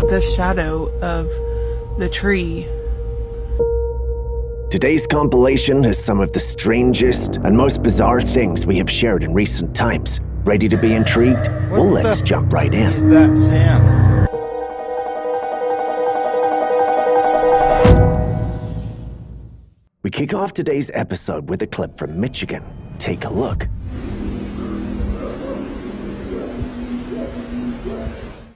the shadow of the tree. Today's compilation has some of the strangest and most bizarre things we have shared in recent times. Ready to be intrigued? Well, let's jump right in. Is that sand? We kick off today's episode with a clip from Michigan. Take a look.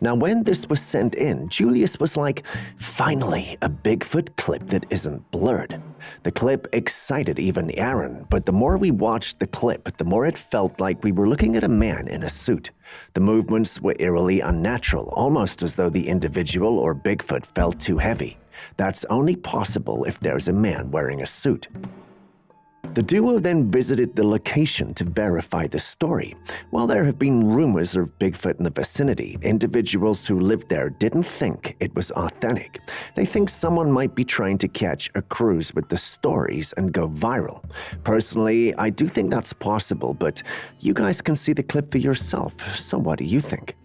Now, when this was sent in, Julius was like, finally, a Bigfoot clip that isn't blurred. The clip excited even Aaron, but the more we watched the clip, the more it felt like we were looking at a man in a suit. The movements were eerily unnatural, almost as though the individual or Bigfoot felt too heavy. That's only possible if there's a man wearing a suit. The duo then visited the location to verify the story. While there have been rumors of Bigfoot in the vicinity, individuals who lived there didn't think it was authentic. They think someone might be trying to catch a cruise with the stories and go viral. Personally, I do think that's possible, but you guys can see the clip for yourself, so what do you think?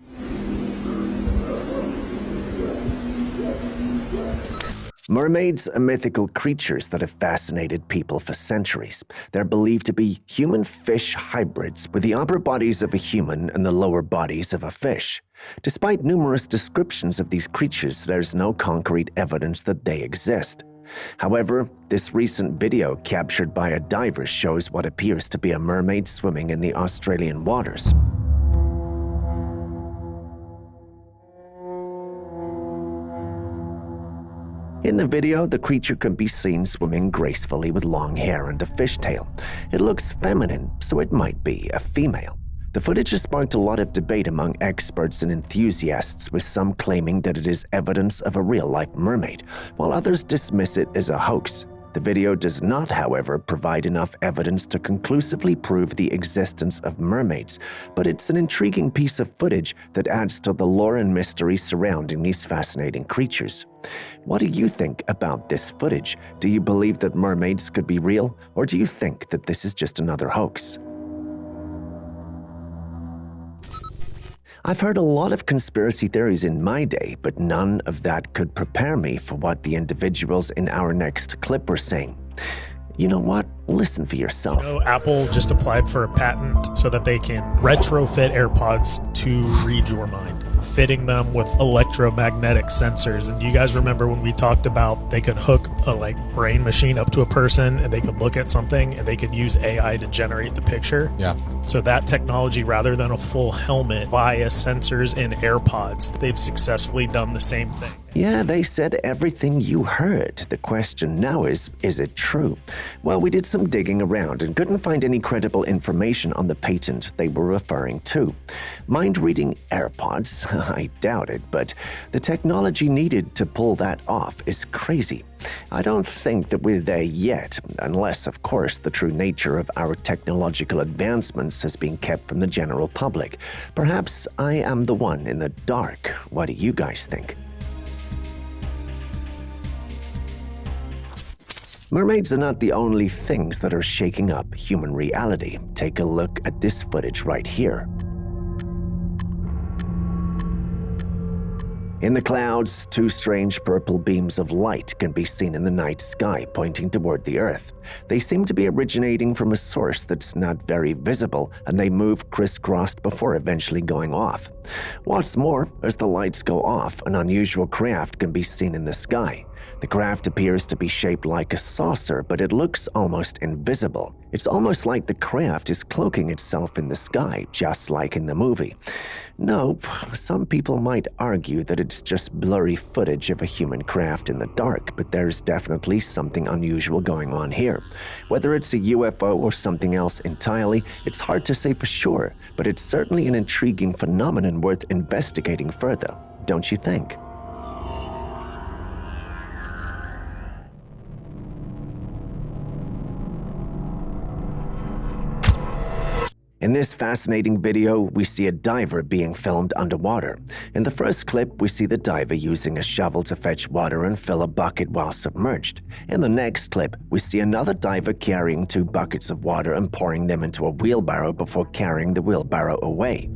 Mermaids are mythical creatures that have fascinated people for centuries. They're believed to be human-fish hybrids with the upper bodies of a human and the lower bodies of a fish. Despite numerous descriptions of these creatures, there's no concrete evidence that they exist. However, this recent video captured by a diver shows what appears to be a mermaid swimming in the Australian waters. In the video, the creature can be seen swimming gracefully with long hair and a fishtail. It looks feminine, so it might be a female. The footage has sparked a lot of debate among experts and enthusiasts, with some claiming that it is evidence of a real-life mermaid, while others dismiss it as a hoax. The video does not, however, provide enough evidence to conclusively prove the existence of mermaids, but it's an intriguing piece of footage that adds to the lore and mystery surrounding these fascinating creatures. What do you think about this footage? Do you believe that mermaids could be real, or do you think that this is just another hoax? I've heard a lot of conspiracy theories in my day, but none of that could prepare me for what the individuals in our next clip were saying. You know what? Listen for yourself. You know, Apple just applied for a patent so that they can retrofit AirPods to read your mind, fitting them with electromagnetic sensors. And you guys remember when we talked about they could hook a brain machine up to a person and they could look at something and they could use AI to generate the picture? Yeah. So that technology, rather than a full helmet via sensors in AirPods, they've successfully done the same thing. Yeah, they said everything you heard. The question now is it true? Well, we did some digging around and couldn't find any credible information on the patent they were referring to. Mind-reading AirPods? I doubt it, but the technology needed to pull that off is crazy. I don't think that we're there yet, unless, of course, the true nature of our technological advancements has been kept from the general public. Perhaps I am the one in the dark. What do you guys think? Mermaids are not the only things that are shaking up human reality. Take a look at this footage right here. In the clouds, two strange purple beams of light can be seen in the night sky pointing toward the Earth. They seem to be originating from a source that's not very visible, and they move crisscrossed before eventually going off. What's more, as the lights go off, an unusual craft can be seen in the sky. The craft appears to be shaped like a saucer, but it looks almost invisible. It's almost like the craft is cloaking itself in the sky, just like in the movie. No, some people might argue that it's just blurry footage of a human craft in the dark, but there's definitely something unusual going on here. Whether it's a UFO or something else entirely, it's hard to say for sure, but it's certainly an intriguing phenomenon worth investigating further, don't you think? In this fascinating video, we see a diver being filmed underwater. In the first clip, we see the diver using a shovel to fetch water and fill a bucket while submerged. In the next clip, we see another diver carrying 2 buckets of water and pouring them into a wheelbarrow before carrying the wheelbarrow away.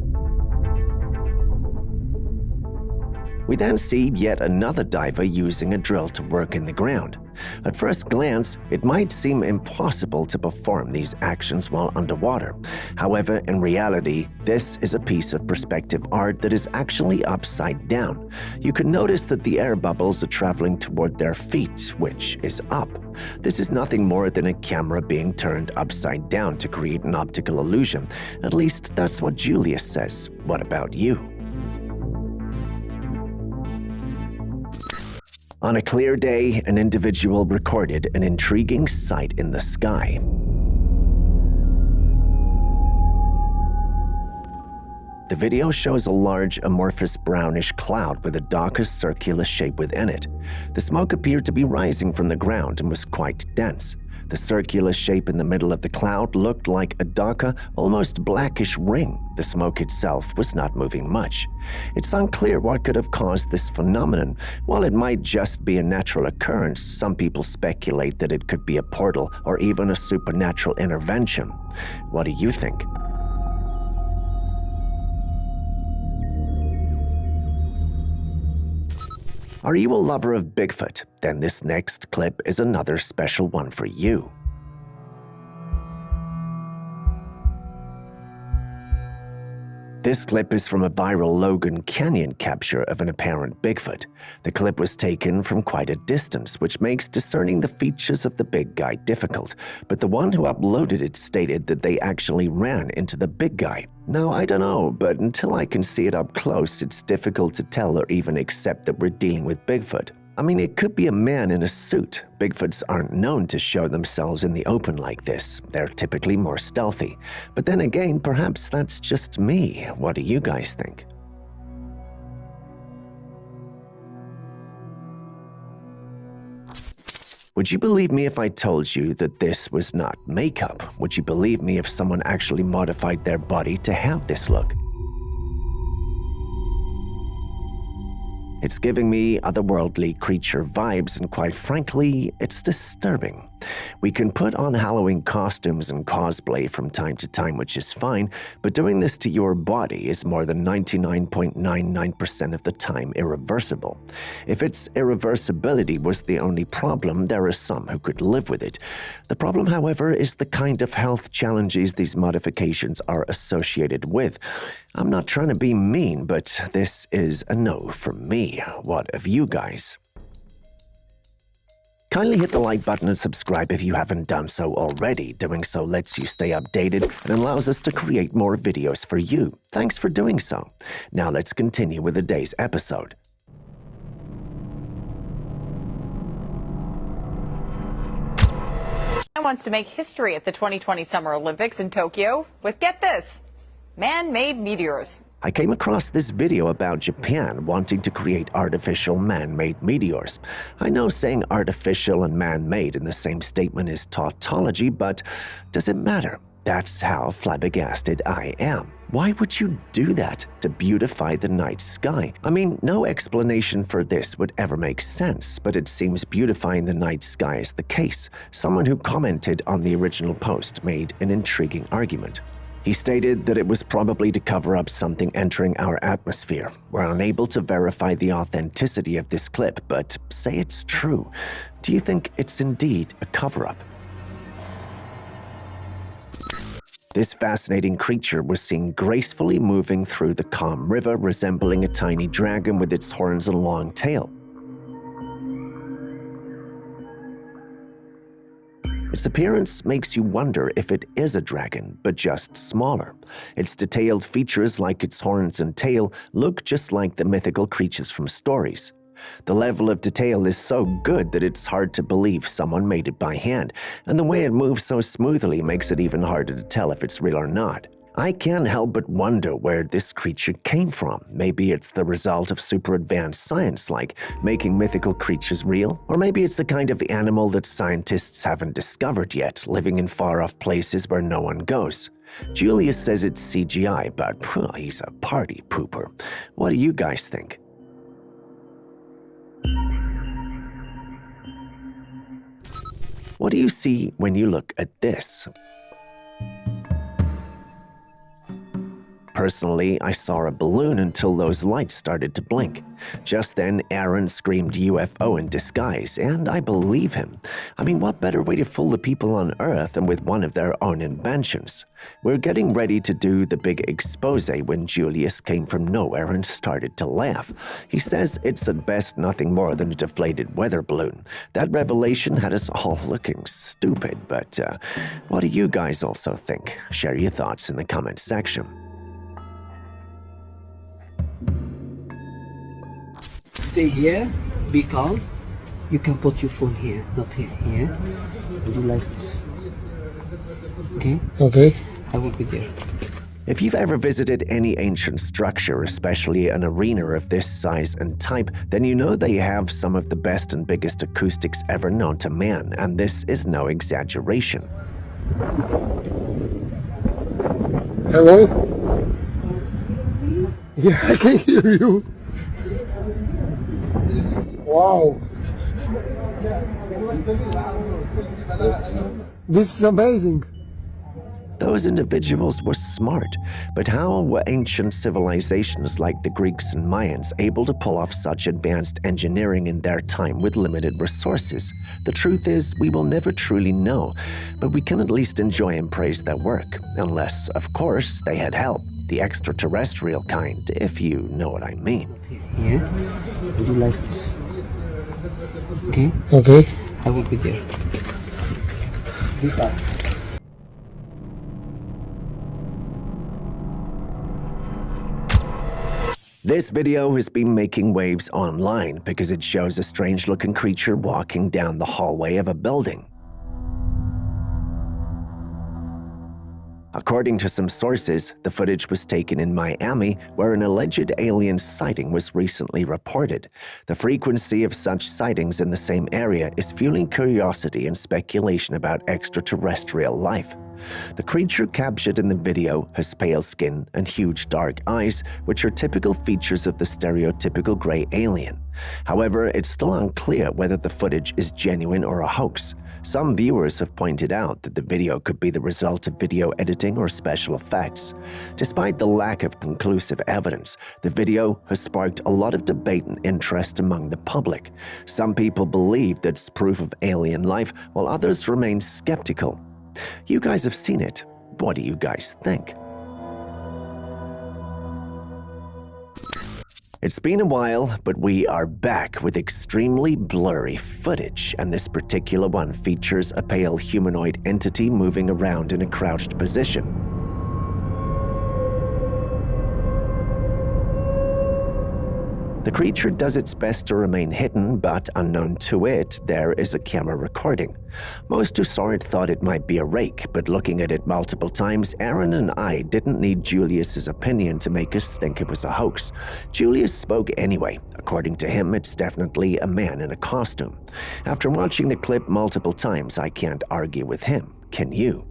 We then see yet another diver using a drill to work in the ground. At first glance, it might seem impossible to perform these actions while underwater. However, in reality, this is a piece of perspective art that is actually upside down. You can notice that the air bubbles are traveling toward their feet, which is up. This is nothing more than a camera being turned upside down to create an optical illusion. At least that's what Julius says. What about you? On a clear day, an individual recorded an intriguing sight in the sky. The video shows a large amorphous brownish cloud with a darker circular shape within it. The smoke appeared to be rising from the ground and was quite dense. The circular shape in the middle of the cloud looked like a darker, almost blackish ring. The smoke itself was not moving much. It's unclear what could have caused this phenomenon. While it might just be a natural occurrence, some people speculate that it could be a portal or even a supernatural intervention. What do you think? Are you a lover of Bigfoot? Then this next clip is another special one for you. This clip is from a viral Logan Canyon capture of an apparent Bigfoot. The clip was taken from quite a distance, which makes discerning the features of the big guy difficult, but the one who uploaded it stated that they actually ran into the big guy. Now, I don't know, but until I can see it up close, it's difficult to tell or even accept that we're dealing with Bigfoot. I mean, it could be a man in a suit. Bigfoots aren't known to show themselves in the open like this. They're typically more stealthy. But then again, perhaps that's just me. What do you guys think? Would you believe me if I told you that this was not makeup? Would you believe me if someone actually modified their body to have this look? It's giving me otherworldly creature vibes, and quite frankly, it's disturbing. We can put on Halloween costumes and cosplay from time to time, which is fine, but doing this to your body is more than 99.99% of the time irreversible. If its irreversibility was the only problem, there are some who could live with it. The problem, however, is the kind of health challenges these modifications are associated with. I'm not trying to be mean, but this is a no from me. What of you guys? Kindly hit the like button and subscribe if you haven't done so already. Doing so lets you stay updated and allows us to create more videos for you. Thanks for doing so. Now let's continue with the day's episode. Wants to make history at the 2020 Summer Olympics in Tokyo with, get this, man-made meteors. I came across this video about Japan wanting to create artificial man-made meteors. I know saying artificial and man-made in the same statement is tautology, but does it matter? That's how flabbergasted I am. Why would you do that to beautify the night sky? I mean, no explanation for this would ever make sense, but it seems beautifying the night sky is the case. Someone who commented on the original post made an intriguing argument. He stated that it was probably to cover up something entering our atmosphere. We're unable to verify the authenticity of this clip, but say it's true. Do you think it's indeed a cover-up? This fascinating creature was seen gracefully moving through the calm river, resembling a tiny dragon with its horns and long tail. Its appearance makes you wonder if it is a dragon, but just smaller. Its detailed features, like its horns and tail, look just like the mythical creatures from stories. The level of detail is so good that it's hard to believe someone made it by hand, and the way it moves so smoothly makes it even harder to tell if it's real or not. I can't help but wonder where this creature came from. Maybe it's the result of super advanced science, like making mythical creatures real? Or maybe it's a kind of animal that scientists haven't discovered yet, living in far-off places where no one goes. Julius says it's CGI, but he's a party pooper. What do you guys think? What do you see when you look at this? Personally, I saw a balloon until those lights started to blink. Just then, Aaron screamed UFO in disguise, and I believe him. I mean, what better way to fool the people on Earth than with one of their own inventions? We're getting ready to do the big expose when Julius came from nowhere and started to laugh. He says it's at best nothing more than a deflated weather balloon. That revelation had us all looking stupid, but what do you guys also think? Share your thoughts in the comments section. Stay here, be calm. You can put your phone here, not here, here. And do like this. Okay? Okay. I will be there. If you've ever visited any ancient structure, especially an arena of this size and type, then you know they have some of the best and biggest acoustics ever known to man, and this is no exaggeration. Hello? Yeah, I can hear you. Wow. This is amazing. Those individuals were smart, but how were ancient civilizations like the Greeks and Mayans able to pull off such advanced engineering in their time with limited resources? The truth is, we will never truly know, but we can at least enjoy and praise their work, unless, of course, they had help, the extraterrestrial kind, if you know what I mean. Here, and do like this. Okay? Okay. I will be there. Be calm. This video has been making waves online because it shows a strange-looking creature walking down the hallway of a building. According to some sources, the footage was taken in Miami, where an alleged alien sighting was recently reported. The frequency of such sightings in the same area is fueling curiosity and speculation about extraterrestrial life. The creature captured in the video has pale skin and huge dark eyes, which are typical features of the stereotypical gray alien. However, it's still unclear whether the footage is genuine or a hoax. Some viewers have pointed out that the video could be the result of video editing or special effects. Despite the lack of conclusive evidence, the video has sparked a lot of debate and interest among the public. Some people believe that it's proof of alien life, while others remain skeptical. You guys have seen it. What do you guys think? It's been a while, but we are back with extremely blurry footage, and this particular one features a pale humanoid entity moving around in a crouched position. The creature does its best to remain hidden, but unknown to it, there is a camera recording. Most who saw it thought it might be a rake, but looking at it multiple times, Aaron and I didn't need Julius's opinion to make us think it was a hoax. Julius spoke anyway. According to him, it's definitely a man in a costume. After watching the clip multiple times, I can't argue with him. Can you?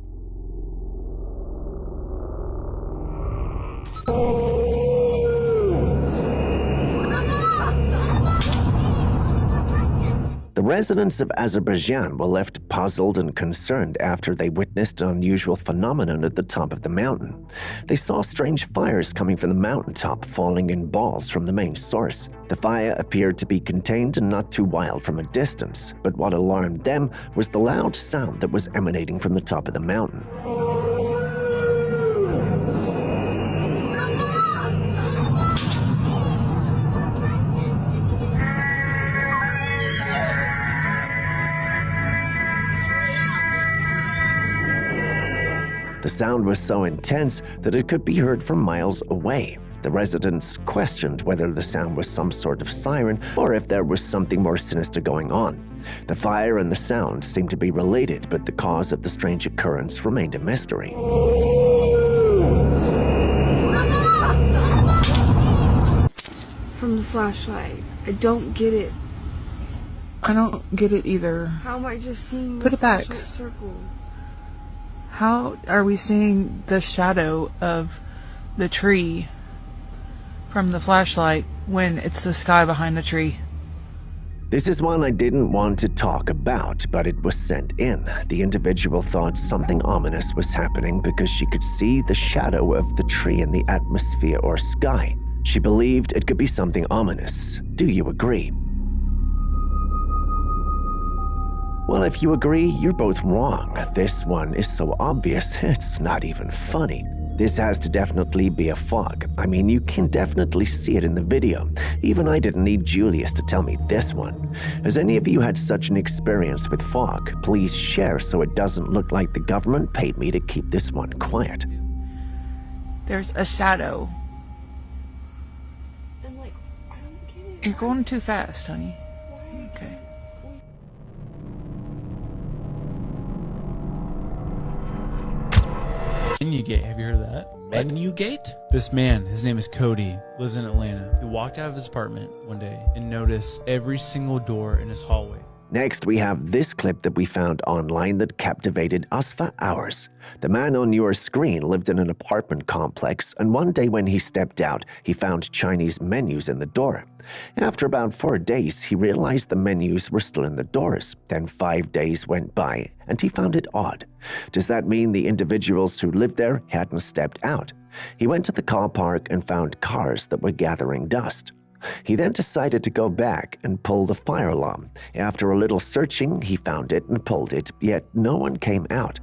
The residents of Azerbaijan were left puzzled and concerned after they witnessed an unusual phenomenon at the top of the mountain. They saw strange fires coming from the mountaintop, falling in balls from the main source. The fire appeared to be contained and not too wild from a distance, but what alarmed them was the loud sound that was emanating from the top of the mountain. The sound was so intense that it could be heard from miles away. The residents questioned whether the sound was some sort of siren or if there was something more sinister going on. The fire and the sound seemed to be related, but the cause of the strange occurrence remained a mystery. From the flashlight. I don't get it. I don't get it either. How am I just seeing Put the it back. flashlight circle? How are we seeing the shadow of the tree from the flashlight when it's the sky behind the tree? This is one I didn't want to talk about, but it was sent in. The individual thought something ominous was happening because she could see the shadow of the tree in the atmosphere or sky. She believed it could be something ominous. Do you agree? Well, if you agree, you're both wrong. This one is so obvious, it's not even funny. This has to definitely be a fog. I mean, you can definitely see it in the video. Even I didn't need Julius to tell me this one. Has any of you had such an experience with fog? Please share so it doesn't look like the government paid me to keep this one quiet. There's a shadow. I'm like, I don't get it. You're going too fast, honey. Okay. Menugate, have you heard of that? Menugate? This man, his name is Cody, lives in Atlanta. He walked out of his apartment one day and noticed every single door in his hallway. Next, we have this clip that we found online that captivated us for hours. The man on your screen lived in an apartment complex, and one day when he stepped out, he found Chinese menus in the door. After about 4 days, he realized the menus were still in the doors. Then 5 days went by, and he found it odd. Does that mean the individuals who lived there hadn't stepped out? He went to the car park and found cars that were gathering dust. He then decided to go back and pull the fire alarm. After a little searching, he found it and pulled it, yet no one came out.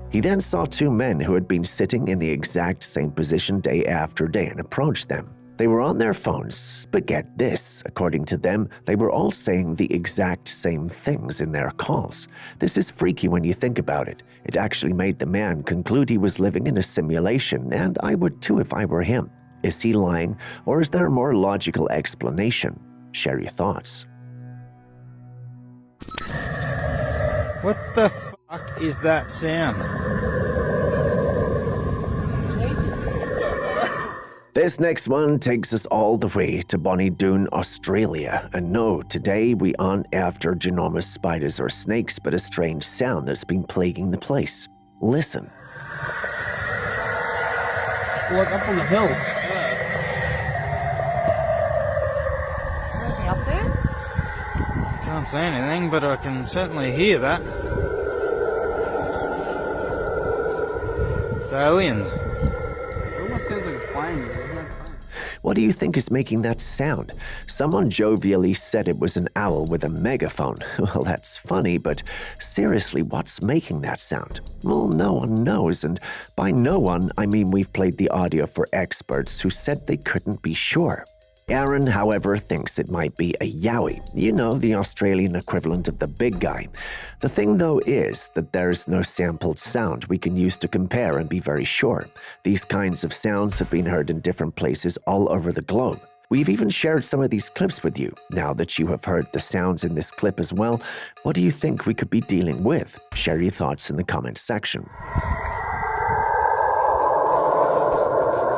He then saw 2 men who had been sitting in the exact same position day after day and approached them. They were on their phones, but get this, according to them, they were all saying the exact same things in their calls. This is freaky when you think about it. It actually made the man conclude he was living in a simulation, and I would too if I were him. Is he lying, or is there a more logical explanation? Share your thoughts. What the fuck is that sound? This next one takes us all the way to Bonnie Doon, Australia. And no, today we aren't after ginormous spiders or snakes, but a strange sound that's been plaguing the place. Listen. Look up on the hill. Anything up there? Can't say anything, but I can certainly hear that. It's aliens. It almost sounds like a plane. What do you think is making that sound? Someone jovially said it was an owl with a megaphone. Well, that's funny, but seriously, what's making that sound? Well, no one knows, and by no one, I mean we've played the audio for experts who said they couldn't be sure. Aaron, however, thinks it might be a yowie, you know, the Australian equivalent of the big guy. The thing, though, is that there's no sampled sound we can use to compare and be very sure. These kinds of sounds have been heard in different places all over the globe. We've even shared some of these clips with you. Now that you have heard the sounds in this clip as well, what do you think we could be dealing with? Share your thoughts in the comments section.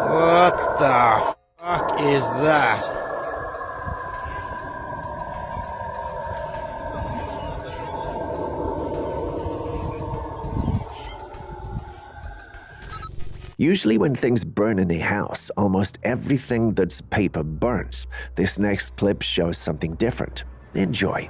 What the fuck is that? Usually when things burn in a house, almost everything that's paper burns. This next clip shows something different. Enjoy.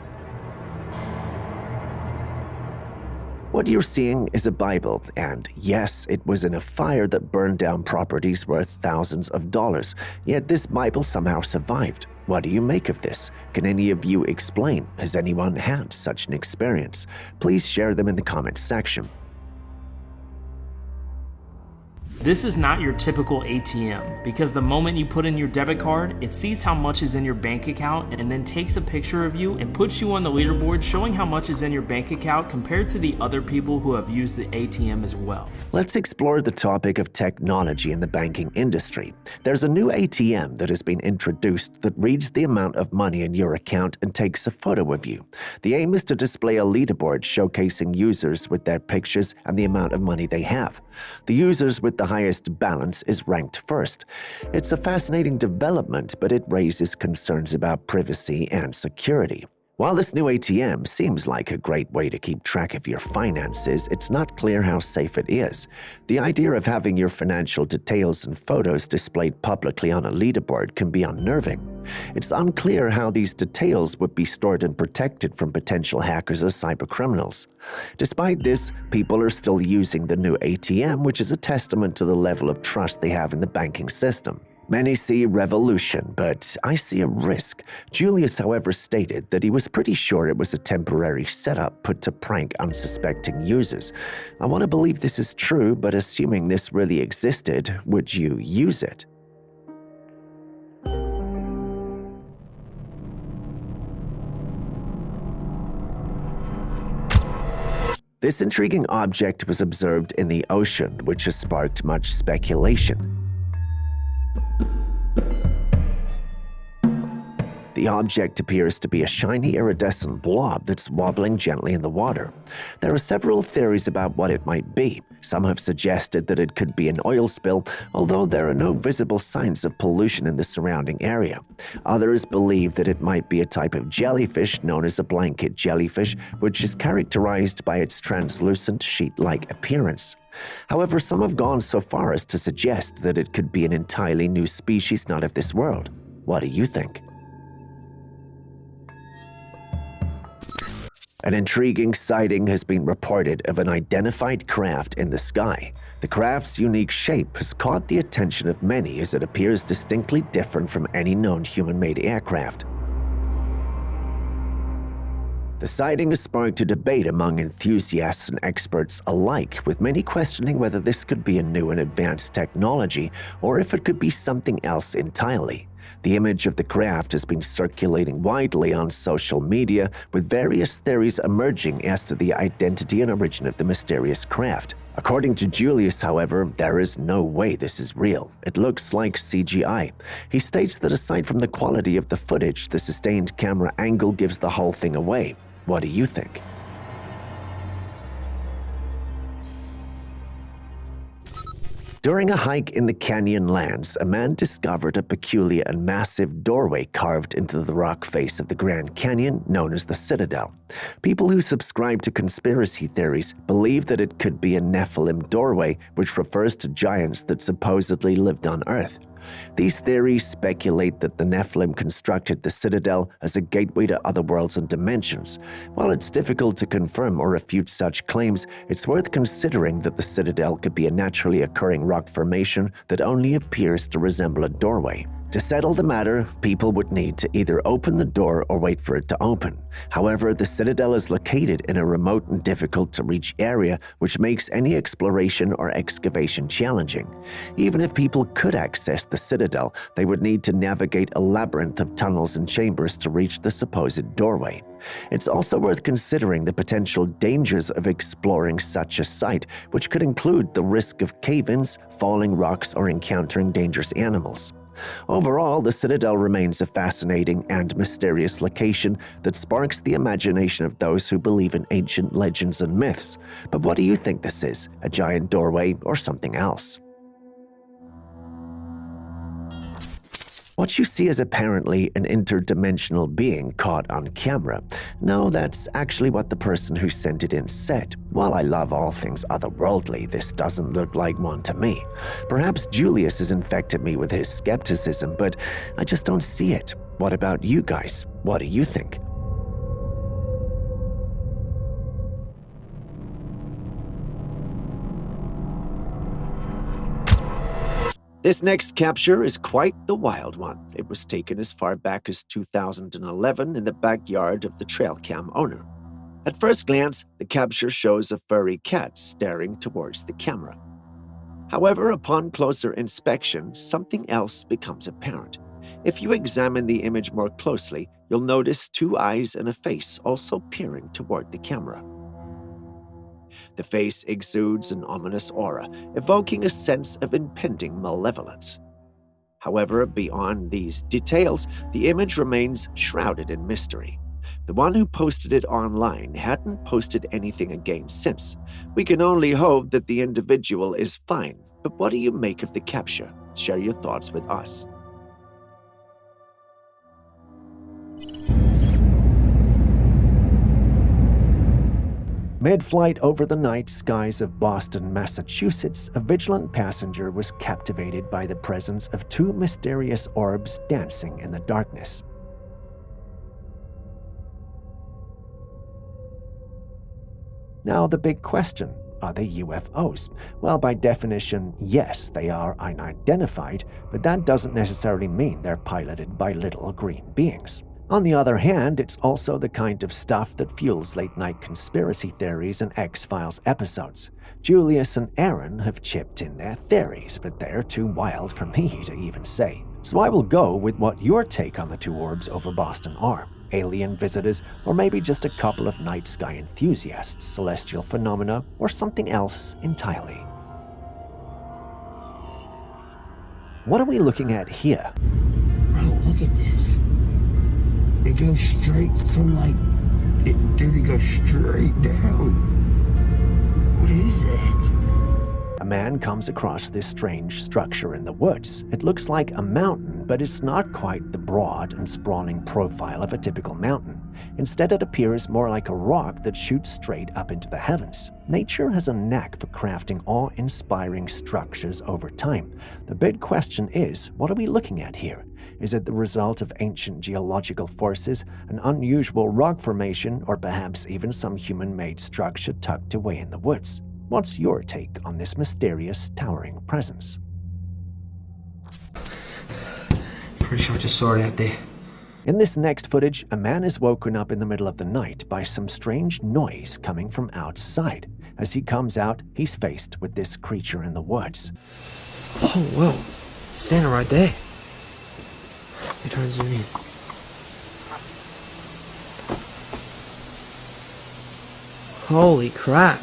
What you're seeing is a Bible, and yes, it was in a fire that burned down properties worth thousands of dollars, yet this Bible somehow survived. What do you make of this? Can any of you explain? Has anyone had such an experience? Please share them in the comments section. This is not your typical ATM because the moment you put in your debit card, it sees how much is in your bank account and then takes a picture of you and puts you on the leaderboard showing how much is in your bank account compared to the other people who have used the ATM as well. Let's explore the topic of technology in the banking industry. There's a new ATM that has been introduced that reads the amount of money in your account and takes a photo of you. The aim is to display a leaderboard showcasing users with their pictures and the amount of money they have. The users with the highest balance is ranked first. It's a fascinating development, but it raises concerns about privacy and security. While this new ATM seems like a great way to keep track of your finances, it's not clear how safe it is. The idea of having your financial details and photos displayed publicly on a leaderboard can be unnerving. It's unclear how these details would be stored and protected from potential hackers or cybercriminals. Despite this, people are still using the new ATM, which is a testament to the level of trust they have in the banking system. Many see revolution, but I see a risk. Julius, however, stated that he was pretty sure it was a temporary setup put to prank unsuspecting users. I want to believe this is true, but assuming this really existed, would you use it? This intriguing object was observed in the ocean, which has sparked much speculation. The object appears to be a shiny iridescent blob that's wobbling gently in the water. There are several theories about what it might be. Some have suggested that it could be an oil spill, although there are no visible signs of pollution in the surrounding area. Others believe that it might be a type of jellyfish known as a blanket jellyfish, which is characterized by its translucent sheet-like appearance. However, some have gone so far as to suggest that it could be an entirely new species not of this world. What do you think? An intriguing sighting has been reported of an identified craft in the sky. The craft's unique shape has caught the attention of many as it appears distinctly different from any known human-made aircraft. The sighting has sparked a debate among enthusiasts and experts alike, with many questioning whether this could be a new and advanced technology or if it could be something else entirely. The image of the craft has been circulating widely on social media, with various theories emerging as to the identity and origin of the mysterious craft. According to Julius, however, there is no way this is real. It looks like CGI. He states that aside from the quality of the footage, the sustained camera angle gives the whole thing away. What do you think? During a hike in the Canyonlands, a man discovered a peculiar and massive doorway carved into the rock face of the Grand Canyon known as the Citadel. People who subscribe to conspiracy theories believe that it could be a Nephilim doorway, which refers to giants that supposedly lived on Earth. These theories speculate that the Nephilim constructed the Citadel as a gateway to other worlds and dimensions. While it's difficult to confirm or refute such claims, it's worth considering that the Citadel could be a naturally occurring rock formation that only appears to resemble a doorway. To settle the matter, people would need to either open the door or wait for it to open. However, the Citadel is located in a remote and difficult-to-reach area, which makes any exploration or excavation challenging. Even if people could access the Citadel, they would need to navigate a labyrinth of tunnels and chambers to reach the supposed doorway. It's also worth considering the potential dangers of exploring such a site, which could include the risk of cave-ins, falling rocks, or encountering dangerous animals. Overall, the Citadel remains a fascinating and mysterious location that sparks the imagination of those who believe in ancient legends and myths. But what do you think this is? A giant doorway or something else? What you see is apparently an interdimensional being caught on camera. No, that's actually what the person who sent it in said. While I love all things otherworldly, this doesn't look like one to me. Perhaps Julius has infected me with his skepticism, but I just don't see it. What about you guys? What do you think? This next capture is quite the wild one. It was taken as far back as 2011 in the backyard of the Trailcam owner. At first glance, the capture shows a furry cat staring towards the camera. However, upon closer inspection, something else becomes apparent. If you examine the image more closely, you'll notice two eyes and a face also peering toward the camera. The face exudes an ominous aura, evoking a sense of impending malevolence. However, beyond these details, the image remains shrouded in mystery. The one who posted it online hadn't posted anything again since. We can only hope that the individual is fine. But what do you make of the capture? Share your thoughts with us. Mid-flight over the night skies of Boston, Massachusetts, a vigilant passenger was captivated by the presence of two mysterious orbs dancing in the darkness. Now the big question, are they UFOs? Well, by definition, yes, they are unidentified, but that doesn't necessarily mean they're piloted by little green beings. On the other hand, it's also the kind of stuff that fuels late-night conspiracy theories and X-Files episodes. Julius and Aaron have chipped in their theories, but they're too wild for me to even say. So I will go with what your take on the two orbs over Boston are. Alien visitors, or maybe just a couple of night sky enthusiasts, celestial phenomena, or something else entirely. What are we looking at here? Bro, look at this. It goes straight from dude, it goes straight down. What is that? A man comes across this strange structure in the woods. It looks like a mountain, but it's not quite the broad and sprawling profile of a typical mountain. Instead, it appears more like a rock that shoots straight up into the heavens. Nature has a knack for crafting awe-inspiring structures over time. The big question is, what are we looking at here? Is it the result of ancient geological forces, an unusual rock formation, or perhaps even some human-made structure tucked away in the woods? What's your take on this mysterious, towering presence? Pretty sure I just saw it out there. In this next footage, a man is woken up in the middle of the night by some strange noise coming from outside. As he comes out, he's faced with this creature in the woods. Oh, whoa. Standing right there. Let me try to zoom in. Holy crap.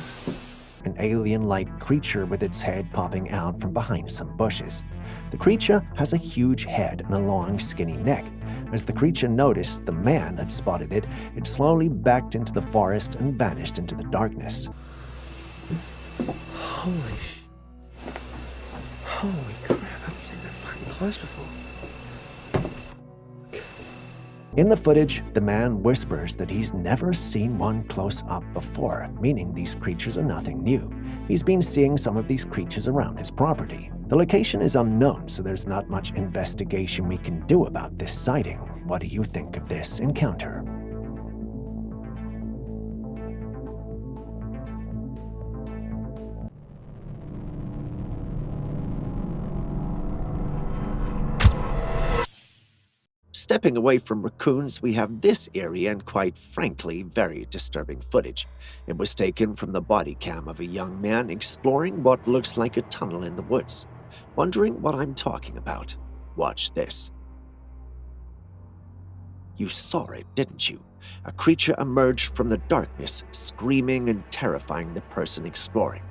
An alien-like creature with its head popping out from behind some bushes. The creature has a huge head and a long, skinny neck. As the creature noticed the man had spotted it, it slowly backed into the forest and vanished into the darkness. Holy crap, I haven't seen that fucking close before. In the footage, the man whispers that he's never seen one close up before, meaning these creatures are nothing new. He's been seeing some of these creatures around his property. The location is unknown, so there's not much investigation we can do about this sighting. What do you think of this encounter? Stepping away from raccoons, we have this eerie and quite frankly very disturbing footage. It was taken from the body cam of a young man exploring what looks like a tunnel in the woods. Wondering what I'm talking about? Watch this. You saw it, didn't you? A creature emerged from the darkness, screaming and terrifying the person exploring.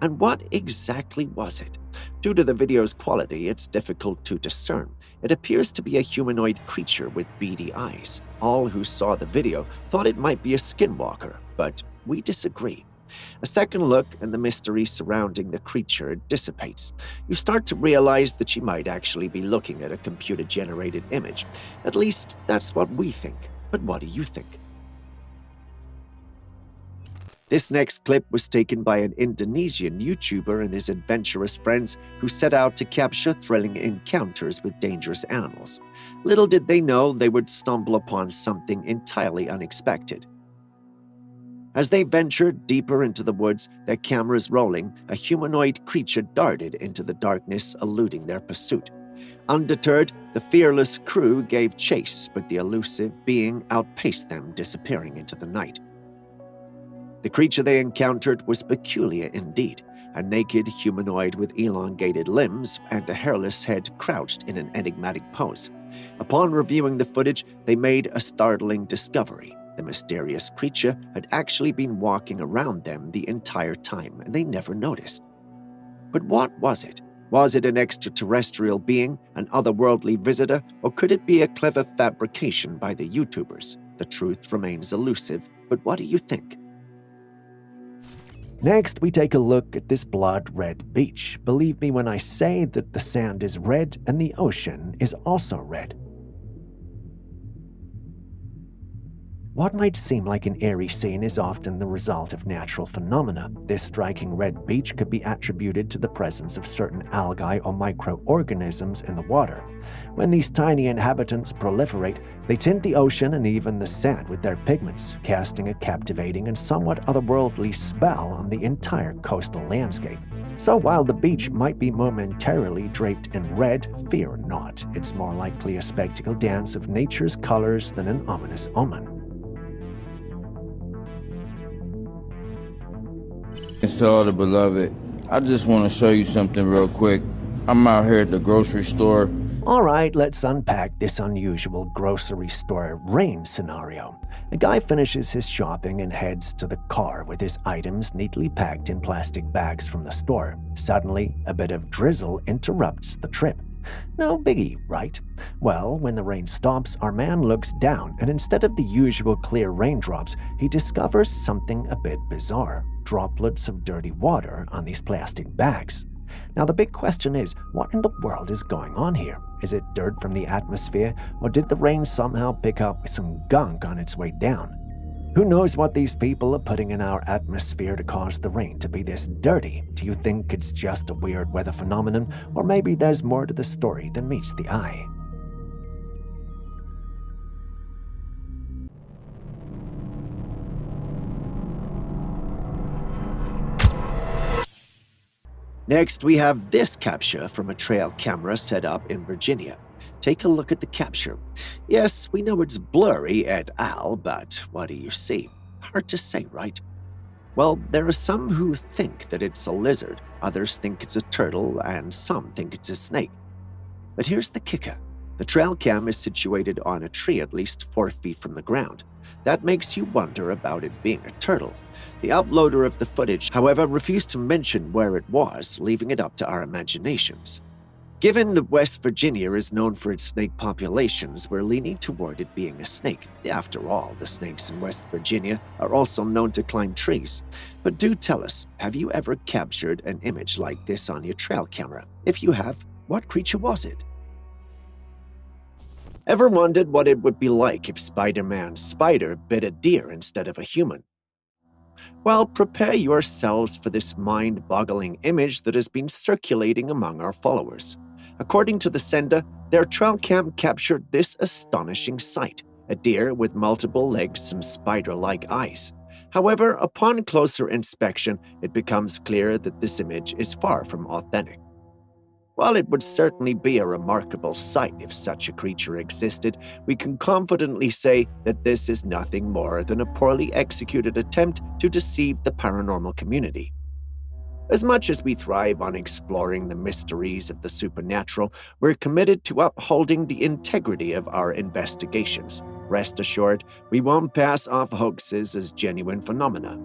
And what exactly was it? Due to the video's quality, it's difficult to discern. It appears to be a humanoid creature with beady eyes. All who saw the video thought it might be a skinwalker, but we disagree. A second look and the mystery surrounding the creature dissipates. You start to realize that you might actually be looking at a computer-generated image. At least, that's what we think. But what do you think? This next clip was taken by an Indonesian YouTuber and his adventurous friends who set out to capture thrilling encounters with dangerous animals. Little did they know they would stumble upon something entirely unexpected. As they ventured deeper into the woods, their cameras rolling, a humanoid creature darted into the darkness, eluding their pursuit. Undeterred, the fearless crew gave chase, but the elusive being outpaced them, disappearing into the night. The creature they encountered was peculiar indeed, a naked humanoid with elongated limbs and a hairless head crouched in an enigmatic pose. Upon reviewing the footage, they made a startling discovery. The mysterious creature had actually been walking around them the entire time, and they never noticed. But what was it? Was it an extraterrestrial being, an otherworldly visitor, or could it be a clever fabrication by the YouTubers? The truth remains elusive, but what do you think? Next, we take a look at this blood-red beach. Believe me when I say that the sand is red and the ocean is also red. What might seem like an eerie scene is often the result of natural phenomena. This striking red beach could be attributed to the presence of certain algae or microorganisms in the water. When these tiny inhabitants proliferate, they tint the ocean and even the sand with their pigments, casting a captivating and somewhat otherworldly spell on the entire coastal landscape. So while the beach might be momentarily draped in red, fear not. It's more likely a spectacle dance of nature's colors than an ominous omen. It's to all the beloved. I just want to show you something real quick. I'm out here at the grocery store. All right, let's unpack this unusual grocery store rain scenario. A guy finishes his shopping and heads to the car with his items neatly packed in plastic bags from the store. Suddenly, a bit of drizzle interrupts the trip. No biggie, right? Well, when the rain stops, our man looks down, and instead of the usual clear raindrops, he discovers something a bit bizarre. Droplets of dirty water on these plastic bags. Now the big question is, what in the world is going on here? Is it dirt from the atmosphere, or did the rain somehow pick up some gunk on its way down? Who knows what these people are putting in our atmosphere to cause the rain to be this dirty? Do you think it's just a weird weather phenomenon, or maybe there's more to the story than meets the eye? Next, we have this capture from a trail camera set up in Virginia. Take a look at the capture. Yes, we know it's blurry et al., but what do you see? Hard to say, right? Well, there are some who think that it's a lizard, others think it's a turtle, and some think it's a snake. But here's the kicker. The Trailcam is situated on a tree at least 4 feet from the ground. That makes you wonder about it being a turtle. The uploader of the footage, however, refused to mention where it was, leaving it up to our imaginations. Given that West Virginia is known for its snake populations, we're leaning toward it being a snake. After all, the snakes in West Virginia are also known to climb trees. But do tell us, have you ever captured an image like this on your trail camera? If you have, what creature was it? Ever wondered what it would be like if Spider-Man's spider bit a deer instead of a human? Well, prepare yourselves for this mind-boggling image that has been circulating among our followers. According to the sender, their Trailcam captured this astonishing sight, a deer with multiple legs and spider-like eyes. However, upon closer inspection, it becomes clear that this image is far from authentic. While it would certainly be a remarkable sight if such a creature existed, we can confidently say that this is nothing more than a poorly executed attempt to deceive the paranormal community. As much as we thrive on exploring the mysteries of the supernatural, we're committed to upholding the integrity of our investigations. Rest assured, we won't pass off hoaxes as genuine phenomena.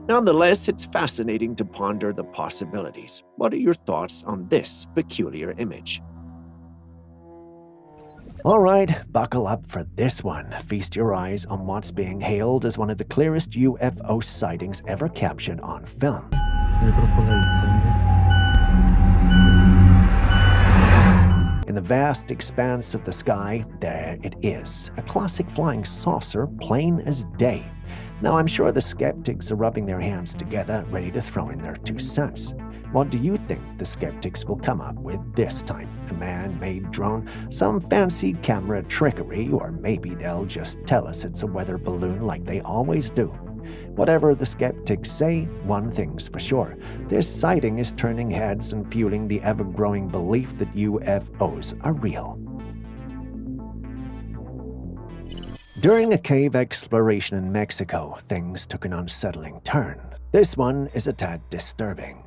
Nonetheless, it's fascinating to ponder the possibilities. What are your thoughts on this peculiar image? All right, buckle up for this one. Feast your eyes on what's being hailed as one of the clearest UFO sightings ever captured on film. In the vast expanse of the sky, there it is, a classic flying saucer, plain as day. Now, I'm sure the skeptics are rubbing their hands together, ready to throw in their 2 cents. What do you think the skeptics will come up with this time? A man-made drone, some fancy camera trickery, or maybe they'll just tell us it's a weather balloon like they always do. Whatever the skeptics say, one thing's for sure. This sighting is turning heads and fueling the ever-growing belief that UFOs are real. During a cave exploration in Mexico, things took an unsettling turn. This one is a tad disturbing.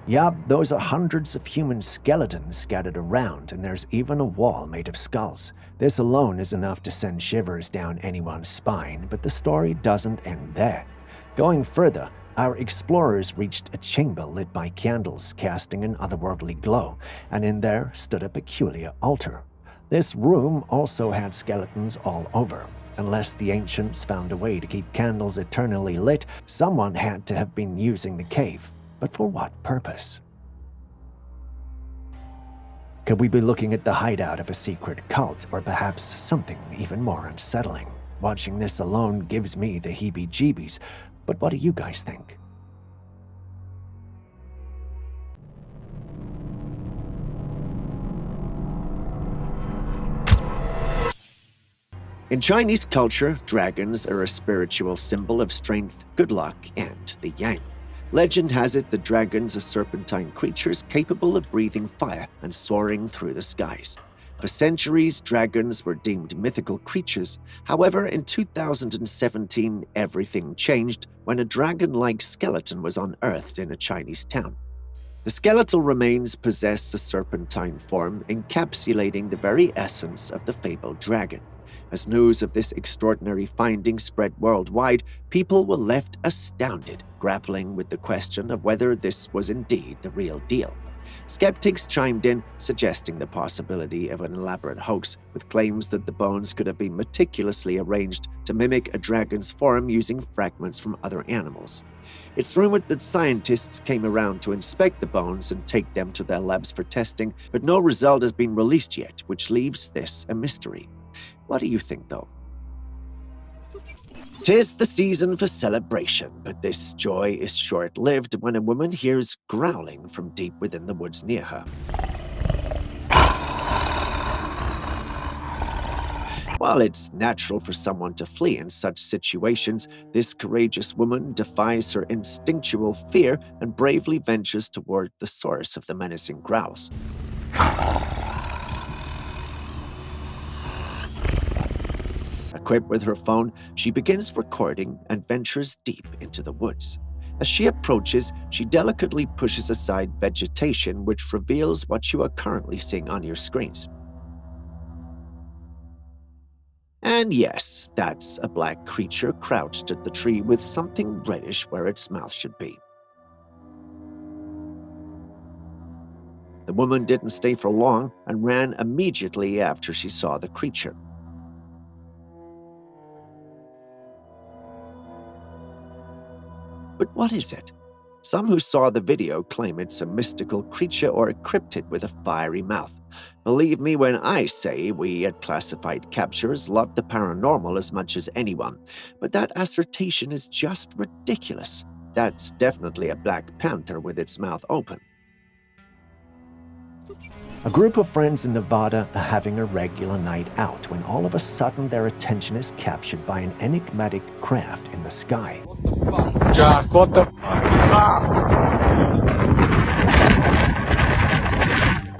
Yup, those are hundreds of human skeletons scattered around, and there's even a wall made of skulls. This alone is enough to send shivers down anyone's spine, but the story doesn't end there. Going further, our explorers reached a chamber lit by candles, casting an otherworldly glow, and in there stood a peculiar altar. This room also had skeletons all over. Unless the ancients found a way to keep candles eternally lit, someone had to have been using the cave. But for what purpose? Could we be looking at the hideout of a secret cult, or perhaps something even more unsettling? Watching this alone gives me the heebie-jeebies, but what do you guys think? In Chinese culture, dragons are a spiritual symbol of strength, good luck, and the yang. Legend has it that dragons are serpentine creatures capable of breathing fire and soaring through the skies. For centuries, dragons were deemed mythical creatures. However, in 2017, everything changed when a dragon-like skeleton was unearthed in a Chinese town. The skeletal remains possess a serpentine form, encapsulating the very essence of the fabled dragon. As news of this extraordinary finding spread worldwide, people were left astounded, grappling with the question of whether this was indeed the real deal. Skeptics chimed in, suggesting the possibility of an elaborate hoax, with claims that the bones could have been meticulously arranged to mimic a dragon's form using fragments from other animals. It's rumored that scientists came around to inspect the bones and take them to their labs for testing, but no result has been released yet, which leaves this a mystery. What do you think, though? 'Tis the season for celebration, but this joy is short-lived when a woman hears growling from deep within the woods near her. While it's natural for someone to flee in such situations, this courageous woman defies her instinctual fear and bravely ventures toward the source of the menacing growls. Equipped with her phone, she begins recording and ventures deep into the woods. As she approaches, she delicately pushes aside vegetation, which reveals what you are currently seeing on your screens. And yes, that's a black creature crouched at the tree with something reddish where its mouth should be. The woman didn't stay for long and ran immediately after she saw the creature. But what is it? Some who saw the video claim it's a mystical creature or a cryptid with a fiery mouth. Believe me when I say we at Classified Captures love the paranormal as much as anyone, but that assertion is just ridiculous. That's definitely a black panther with its mouth open. A group of friends in Nevada are having a regular night out when all of a sudden their attention is captured by an enigmatic craft in the sky. Jack, what the fuck is that?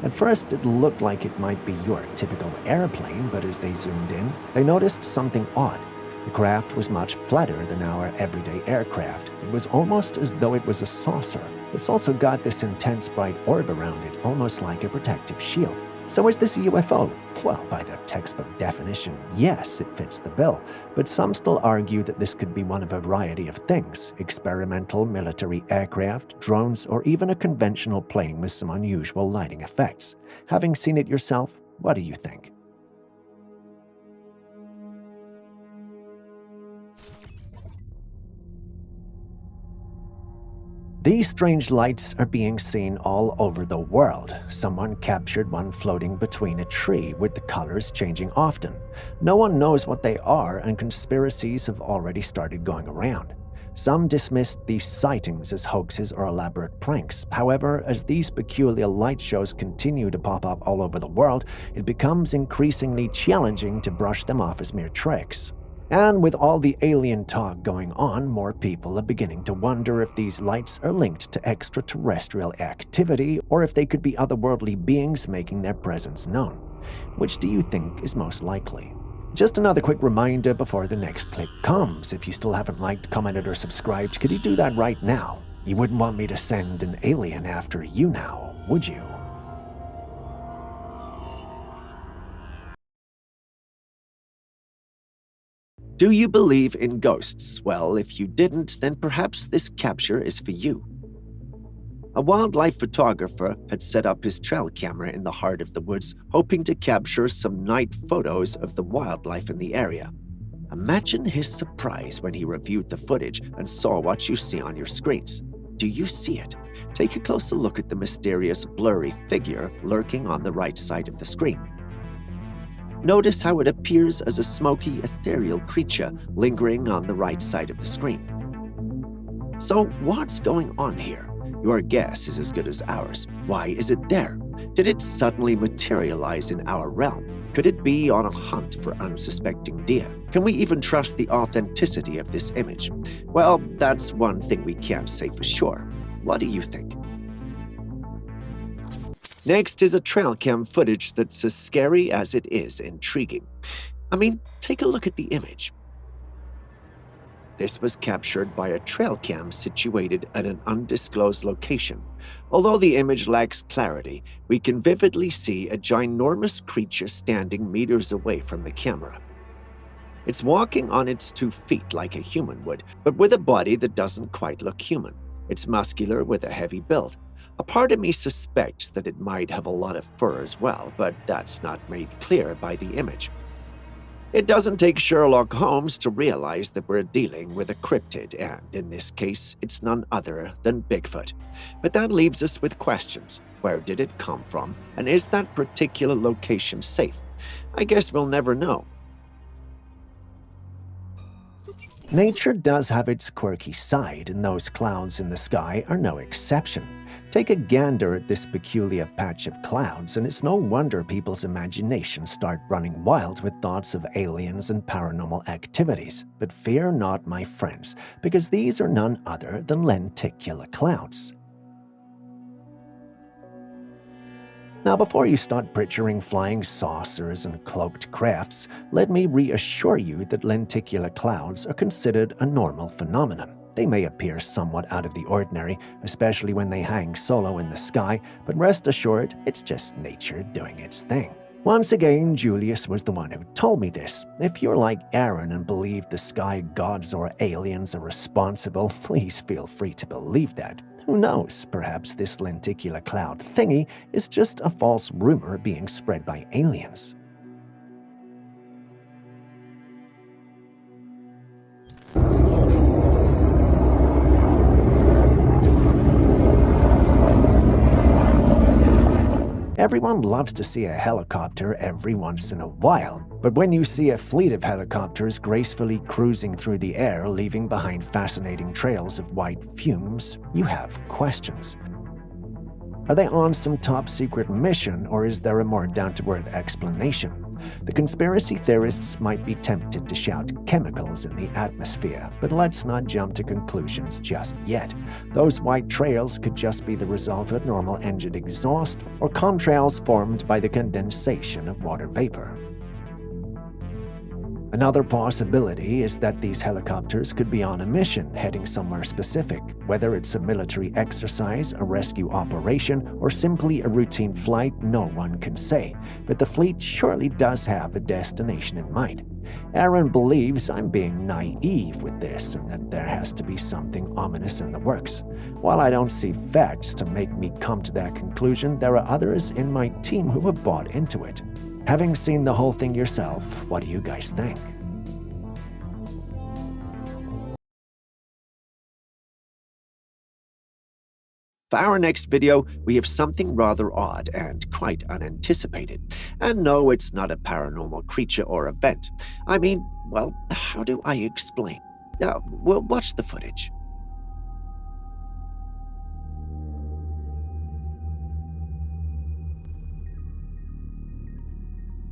At first, it looked like it might be your typical airplane, but as they zoomed in, they noticed something odd. The craft was much flatter than our everyday aircraft. It was almost as though it was a saucer. It's also got this intense bright orb around it, almost like a protective shield. So is this a UFO? Well, by the textbook definition, yes, it fits the bill. But some still argue that this could be one of a variety of things: experimental military aircraft, drones, or even a conventional plane with some unusual lighting effects. Having seen it yourself, what do you think? These strange lights are being seen all over the world. Someone captured one floating between a tree with the colors changing often. No one knows what they are, and conspiracies have already started going around. Some dismissed these sightings as hoaxes or elaborate pranks. However, as these peculiar light shows continue to pop up all over the world, it becomes increasingly challenging to brush them off as mere tricks. And with all the alien talk going on, more people are beginning to wonder if these lights are linked to extraterrestrial activity or if they could be otherworldly beings making their presence known. Which do you think is most likely? Just another quick reminder before the next clip comes. If you still haven't liked, commented, or subscribed, could you do that right now? You wouldn't want me to send an alien after you now, would you? Do you believe in ghosts? Well, if you didn't, then perhaps this capture is for you. A wildlife photographer had set up his trail camera in the heart of the woods, hoping to capture some night photos of the wildlife in the area. Imagine his surprise when he reviewed the footage and saw what you see on your screens. Do you see it? Take a closer look at the mysterious, blurry figure lurking on the right side of the screen. Notice how it appears as a smoky, ethereal creature lingering on the right side of the screen. So what's going on here? Your guess is as good as ours. Why is it there? Did it suddenly materialize in our realm? Could it be on a hunt for unsuspecting deer? Can we even trust the authenticity of this image? Well, that's one thing we can't say for sure. What do you think? Next is a Trailcam footage that's as scary as it is intriguing. I mean, take a look at the image. This was captured by a Trailcam situated at an undisclosed location. Although the image lacks clarity, we can vividly see a ginormous creature standing meters away from the camera. It's walking on its 2 feet like a human would, but with a body that doesn't quite look human. It's muscular with a heavy build. A part of me suspects that it might have a lot of fur as well, but that's not made clear by the image. It doesn't take Sherlock Holmes to realize that we're dealing with a cryptid, and in this case, it's none other than Bigfoot. But that leaves us with questions. Where did it come from? And is that particular location safe? I guess we'll never know. Nature does have its quirky side, and those clouds in the sky are no exception. Take a gander at this peculiar patch of clouds, and it's no wonder people's imaginations start running wild with thoughts of aliens and paranormal activities. But fear not, my friends, because these are none other than lenticular clouds. Now, before you start picturing flying saucers and cloaked crafts, let me reassure you that lenticular clouds are considered a normal phenomenon. They may appear somewhat out of the ordinary, especially when they hang solo in the sky, but rest assured, it's just nature doing its thing. Once again, Julius was the one who told me this. If you're like Aaron and believe the sky gods or aliens are responsible, please feel free to believe that. Who knows, perhaps this lenticular cloud thingy is just a false rumor being spread by aliens. Everyone loves to see a helicopter every once in a while, but when you see a fleet of helicopters gracefully cruising through the air, leaving behind fascinating trails of white fumes, you have questions. Are they on some top-secret mission, or is there a more down-to-earth explanation? The conspiracy theorists might be tempted to shout chemicals in the atmosphere, but let's not jump to conclusions just yet. Those white trails could just be the result of normal engine exhaust or contrails formed by the condensation of water vapor. Another possibility is that these helicopters could be on a mission heading somewhere specific, whether it's a military exercise, a rescue operation, or simply a routine flight, no one can say, but the fleet surely does have a destination in mind. Aaron believes I'm being naive with this and that there has to be something ominous in the works. While I don't see facts to make me come to that conclusion, there are others in my team who have bought into it. Having seen the whole thing yourself, what do you guys think? For our next video, we have something rather odd and quite unanticipated. And no, it's not a paranormal creature or event. I mean, well, how do I explain? Well, watch the footage.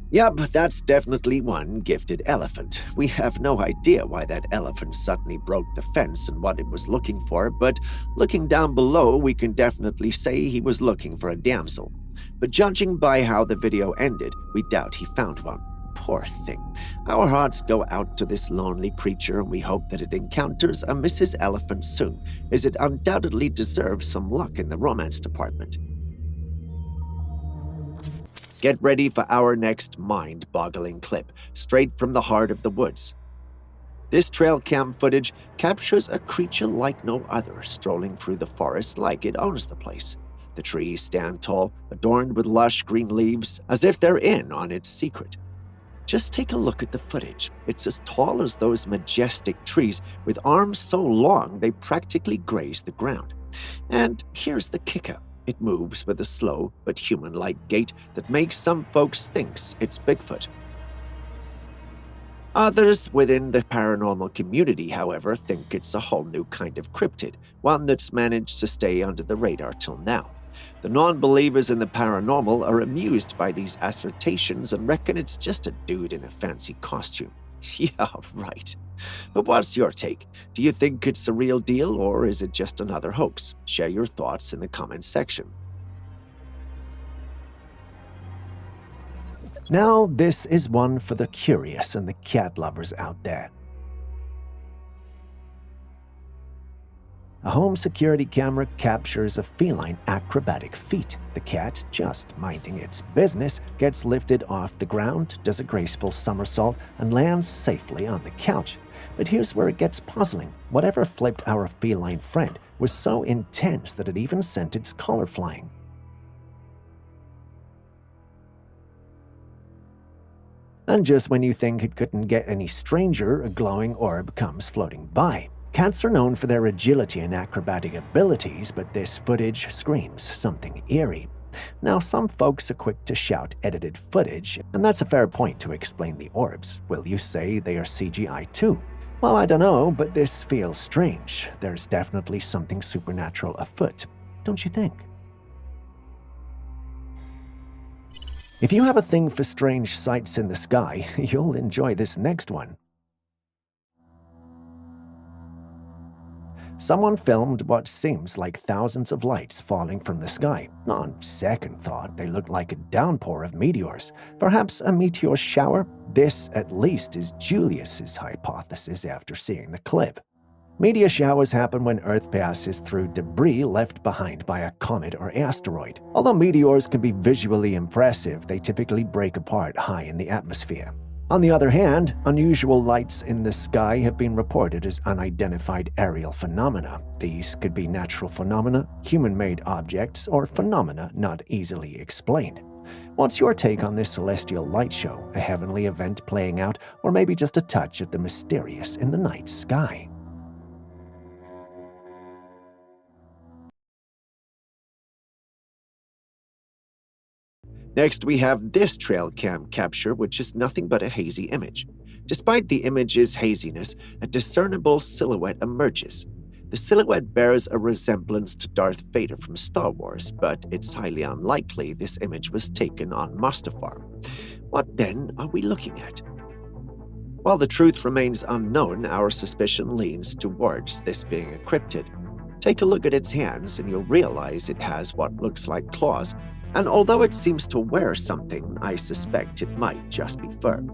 Yep, that's definitely one gifted elephant. We have no idea why that elephant suddenly broke the fence and what it was looking for, but looking down below, we can definitely say he was looking for a damsel. But judging by how the video ended, we doubt he found one. Poor thing. Our hearts go out to this lonely creature, and we hope that it encounters a Mrs. Elephant soon, as it undoubtedly deserves some luck in the romance department. Get ready for our next mind-boggling clip, straight from the heart of the woods. This trail cam footage captures a creature like no other, strolling through the forest like it owns the place. The trees stand tall, adorned with lush green leaves, as if they're in on its secret. Just take a look at the footage. It's as tall as those majestic trees, with arms so long they practically graze the ground. And here's the kicker. It moves with a slow but human-like gait that makes some folks think it's Bigfoot. Others within the paranormal community, however, think it's a whole new kind of cryptid, one that's managed to stay under the radar till now. The non-believers in the paranormal are amused by these assertions and reckon it's just a dude in a fancy costume. Yeah, right. But what's your take? Do you think it's a real deal, or is it just another hoax? Share your thoughts in the comments section. Now, this is one for the curious and the cat lovers out there. A home security camera captures a feline acrobatic feat. The cat, just minding its business, gets lifted off the ground, does a graceful somersault, and lands safely on the couch. But here's where it gets puzzling. Whatever flipped our feline friend was so intense that it even sent its collar flying. And just when you think it couldn't get any stranger, a glowing orb comes floating by. Cats are known for their agility and acrobatic abilities, but this footage screams something eerie. Now, some folks are quick to shout edited footage, and that's a fair point to explain the orbs. Will you say they are CGI too? Well, I don't know, but this feels strange. There's definitely something supernatural afoot, don't you think? If you have a thing for strange sights in the sky, you'll enjoy this next one. Someone filmed what seems like thousands of lights falling from the sky. On second thought, they look like a downpour of meteors. Perhaps a meteor shower? This, at least, is Julius's hypothesis after seeing the clip. Meteor showers happen when Earth passes through debris left behind by a comet or asteroid. Although meteors can be visually impressive, they typically break apart high in the atmosphere. On the other hand, unusual lights in the sky have been reported as unidentified aerial phenomena. These could be natural phenomena, human-made objects, or phenomena not easily explained. What's your take on this celestial light show? A heavenly event playing out, or maybe just a touch of the mysterious in the night sky? Next, we have this Trailcam capture, which is nothing but a hazy image. Despite the image's haziness, a discernible silhouette emerges. The silhouette bears a resemblance to Darth Vader from Star Wars, but it's highly unlikely this image was taken on Mustafar. What then are we looking at? While the truth remains unknown, our suspicion leans towards this being a cryptid. Take a look at its hands and you'll realize it has what looks like claws. And although it seems to wear something, I suspect it might just be fur.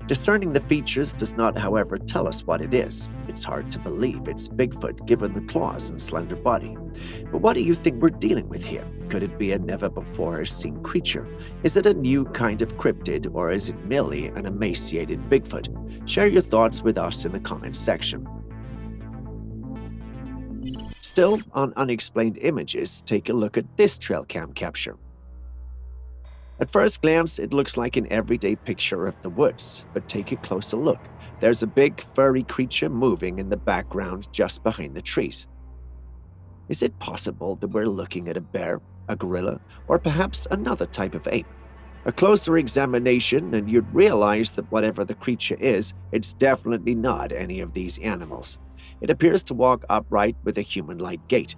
Discerning the features does not, however, tell us what it is. It's hard to believe it's Bigfoot given the claws and slender body. But what do you think we're dealing with here? Could it be a never-before-seen creature? Is it a new kind of cryptid, or is it merely an emaciated Bigfoot? Share your thoughts with us in the comments section. Still, on Unexplained Images, take a look at this Trailcam capture. At first glance, it looks like an everyday picture of the woods, but take a closer look. There's a big, furry creature moving in the background just behind the trees. Is it possible that we're looking at a bear, a gorilla, or perhaps another type of ape? A closer examination and you'd realize that whatever the creature is, it's definitely not any of these animals. It appears to walk upright with a human-like gait.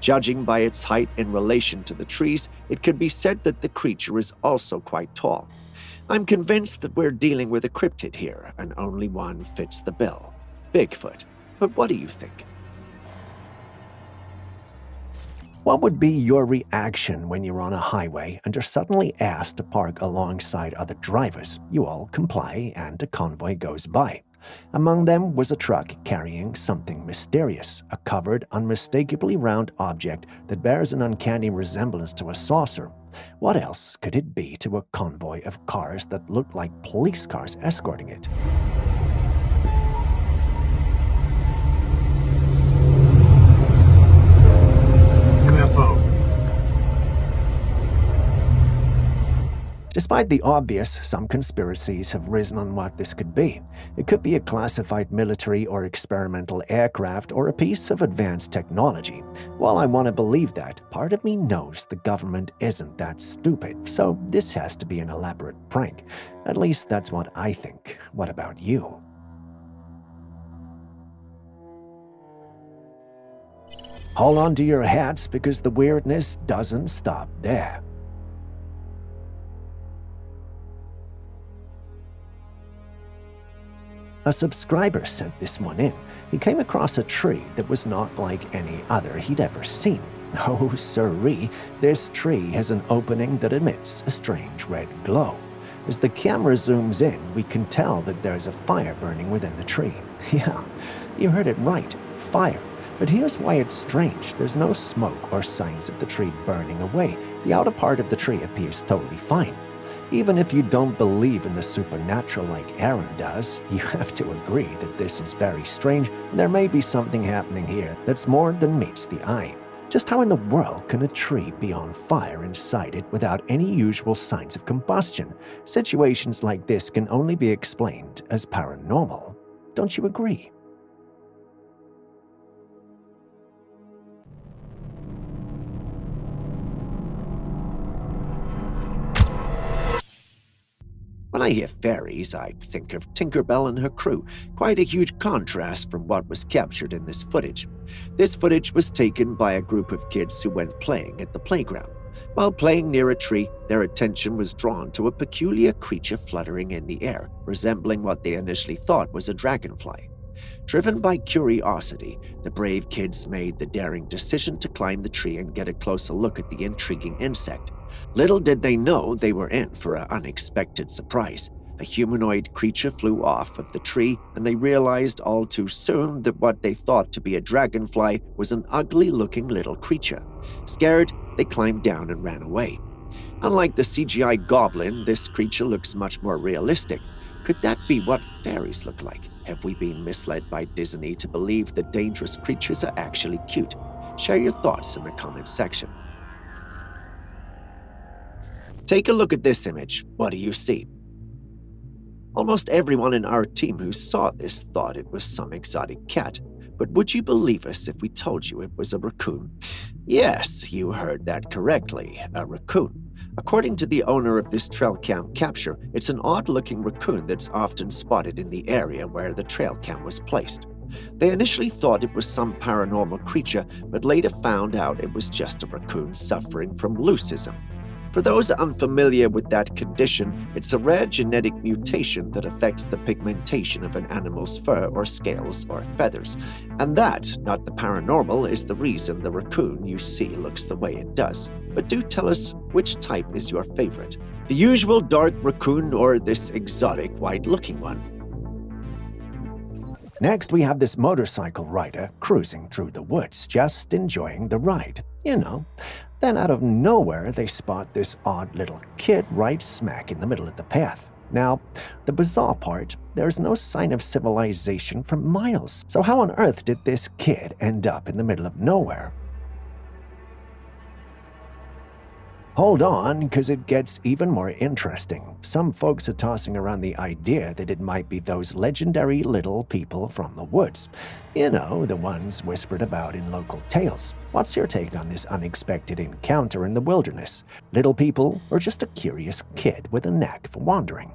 Judging by its height in relation to the trees, it could be said that the creature is also quite tall. I'm convinced that we're dealing with a cryptid here, and only one fits the bill: Bigfoot. But what do you think? What would be your reaction when you're on a highway and are suddenly asked to park alongside other drivers? You all comply and a convoy goes by. Among them was a truck carrying something mysterious, a covered, unmistakably round object that bears an uncanny resemblance to a saucer. What else could it be to a convoy of cars that looked like police cars escorting it? UFO. Despite the obvious, some conspiracies have risen on what this could be. It could be a classified military or experimental aircraft or a piece of advanced technology. While I want to believe that, part of me knows the government isn't that stupid, so this has to be an elaborate prank. At least that's what I think. What about you? Hold on to your hats because the weirdness doesn't stop there. A subscriber sent this one in. He came across a tree that was not like any other he'd ever seen. Oh, sirree, this tree has an opening that emits a strange red glow. As the camera zooms in, we can tell that there's a fire burning within the tree. Yeah, you heard it right, fire. But here's why it's strange. There's no smoke or signs of the tree burning away. The outer part of the tree appears totally fine. Even if you don't believe in the supernatural like Aaron does, you have to agree that this is very strange and there may be something happening here that's more than meets the eye. Just how in the world can a tree be on fire inside it without any usual signs of combustion? Situations like this can only be explained as paranormal. Don't you agree? When I hear fairies, I think of Tinkerbell and her crew, quite a huge contrast from what was captured in this footage. This footage was taken by a group of kids who went playing at the playground. While playing near a tree, their attention was drawn to a peculiar creature fluttering in the air, resembling what they initially thought was a dragonfly. Driven by curiosity, the brave kids made the daring decision to climb the tree and get a closer look at the intriguing insect. Little did they know they were in for an unexpected surprise. A humanoid creature flew off of the tree, and they realized all too soon that what they thought to be a dragonfly was an ugly-looking little creature. Scared, they climbed down and ran away. Unlike the CGI goblin, this creature looks much more realistic. Could that be what fairies look like? Have we been misled by Disney to believe that dangerous creatures are actually cute? Share your thoughts in the comment section. Take a look at this image. What do you see? Almost everyone in our team who saw this thought it was some exotic cat. But would you believe us if we told you it was a raccoon? Yes, you heard that correctly, a raccoon. According to the owner of this Trailcam capture, it's an odd-looking raccoon that's often spotted in the area where the Trailcam was placed. They initially thought it was some paranormal creature, but later found out it was just a raccoon suffering from leucism. For those unfamiliar with that condition, it's a rare genetic mutation that affects the pigmentation of an animal's fur or scales or feathers. And that, not the paranormal, is the reason the raccoon you see looks the way it does. But do tell us, which type is your favorite? The usual dark raccoon or this exotic white-looking one? Next, we have this motorcycle rider cruising through the woods, just enjoying the ride. You know. Then out of nowhere, they spot this odd little kid right smack in the middle of the path. Now, the bizarre part, there's no sign of civilization for miles. So how on earth did this kid end up in the middle of nowhere? Hold on, because it gets even more interesting. Some folks are tossing around the idea that it might be those legendary little people from the woods. You know, the ones whispered about in local tales. What's your take on this unexpected encounter in the wilderness? Little people or just a curious kid with a knack for wandering?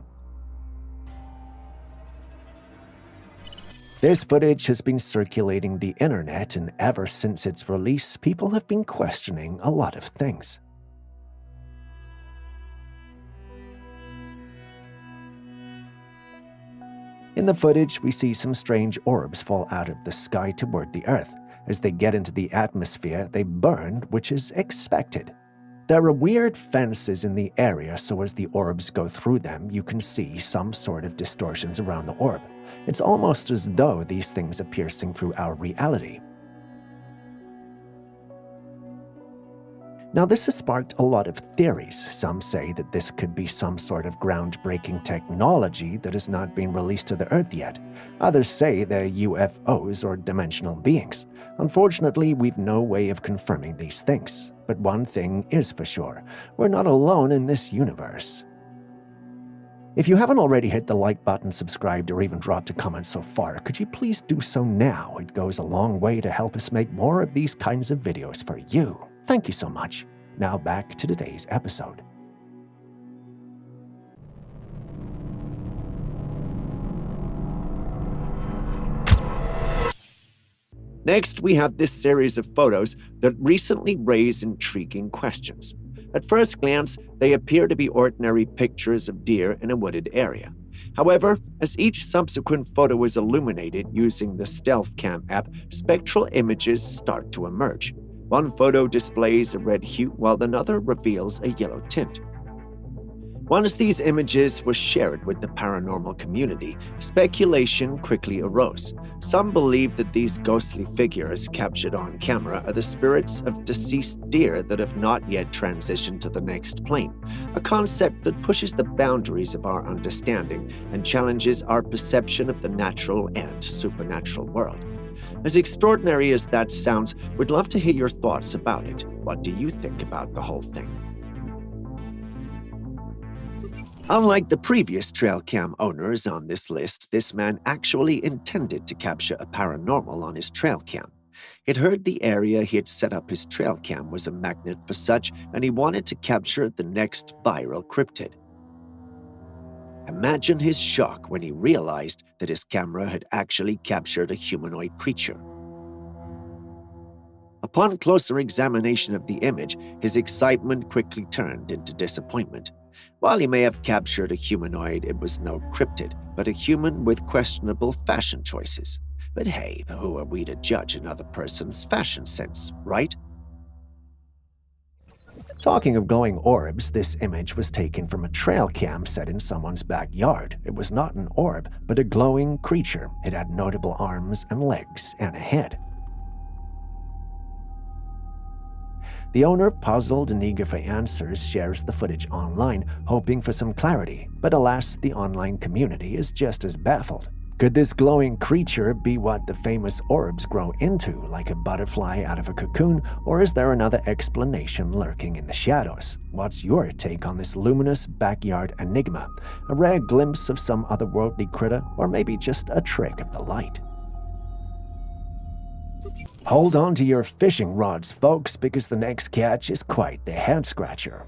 This footage has been circulating the internet, and ever since its release, people have been questioning a lot of things. In the footage, we see some strange orbs fall out of the sky toward the Earth. As they get into the atmosphere, they burn, which is expected. There are weird fences in the area, so as the orbs go through them, you can see some sort of distortions around the orb. It's almost as though these things are piercing through our reality. Now, this has sparked a lot of theories. Some say that this could be some sort of groundbreaking technology that has not been released to the Earth yet. Others say they're UFOs or dimensional beings. Unfortunately, we've no way of confirming these things. But one thing is for sure, we're not alone in this universe. If you haven't already hit the like button, subscribed, or even dropped a comment so far, could you please do so now? It goes a long way to help us make more of these kinds of videos for you. Thank you so much. Now back to today's episode. Next, we have this series of photos that recently raise intriguing questions. At first glance, they appear to be ordinary pictures of deer in a wooded area. However, as each subsequent photo is illuminated using the Trailcam app, spectral images start to emerge. One photo displays a red hue while another reveals a yellow tint. Once these images were shared with the paranormal community, speculation quickly arose. Some believe that these ghostly figures captured on camera are the spirits of deceased deer that have not yet transitioned to the next plane, a concept that pushes the boundaries of our understanding and challenges our perception of the natural and supernatural world. As extraordinary as that sounds, we'd love to hear your thoughts about it. What do you think about the whole thing? Unlike the previous Trailcam owners on this list, this man actually intended to capture a paranormal on his Trailcam. He'd heard the area he had set up his Trailcam was a magnet for such, and he wanted to capture the next viral cryptid. Imagine his shock when he realized that his camera had actually captured a humanoid creature. Upon closer examination of the image, his excitement quickly turned into disappointment. While he may have captured a humanoid, it was no cryptid, but a human with questionable fashion choices. But hey, who are we to judge another person's fashion sense, right? Talking of glowing orbs, this image was taken from a Trailcam set in someone's backyard. It was not an orb, but a glowing creature. It had notable arms and legs and a head. The owner, puzzled and eager for answers, shares the footage online, hoping for some clarity. But alas, the online community is just as baffled. Could this glowing creature be what the famous orbs grow into, like a butterfly out of a cocoon, or is there another explanation lurking in the shadows? What's your take on this luminous backyard enigma? A rare glimpse of some otherworldly critter, or maybe just a trick of the light? Hold on to your fishing rods, folks, because the next catch is quite the head-scratcher.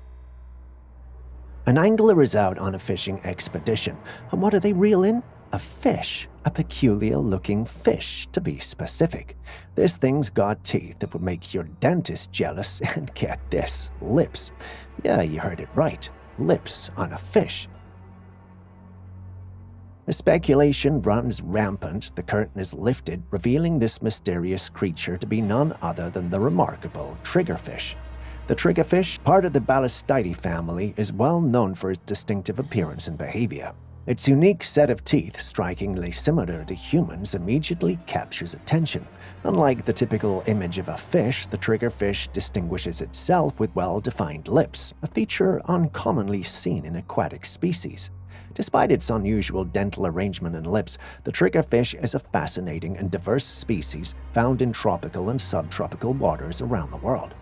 An angler is out on a fishing expedition, and what do they reel in? A fish. A peculiar-looking fish, to be specific. This thing's got teeth that would make your dentist jealous, and get this, lips. Yeah, you heard it right. Lips on a fish. As speculation runs rampant, the curtain is lifted, revealing this mysterious creature to be none other than the remarkable triggerfish. The triggerfish, part of the Ballistidae family, is well known for its distinctive appearance and behavior. Its unique set of teeth, strikingly similar to humans, immediately captures attention. Unlike the typical image of a fish, the triggerfish distinguishes itself with well-defined lips, a feature uncommonly seen in aquatic species. Despite its unusual dental arrangement and lips, the triggerfish is a fascinating and diverse species found in tropical and subtropical waters around the world.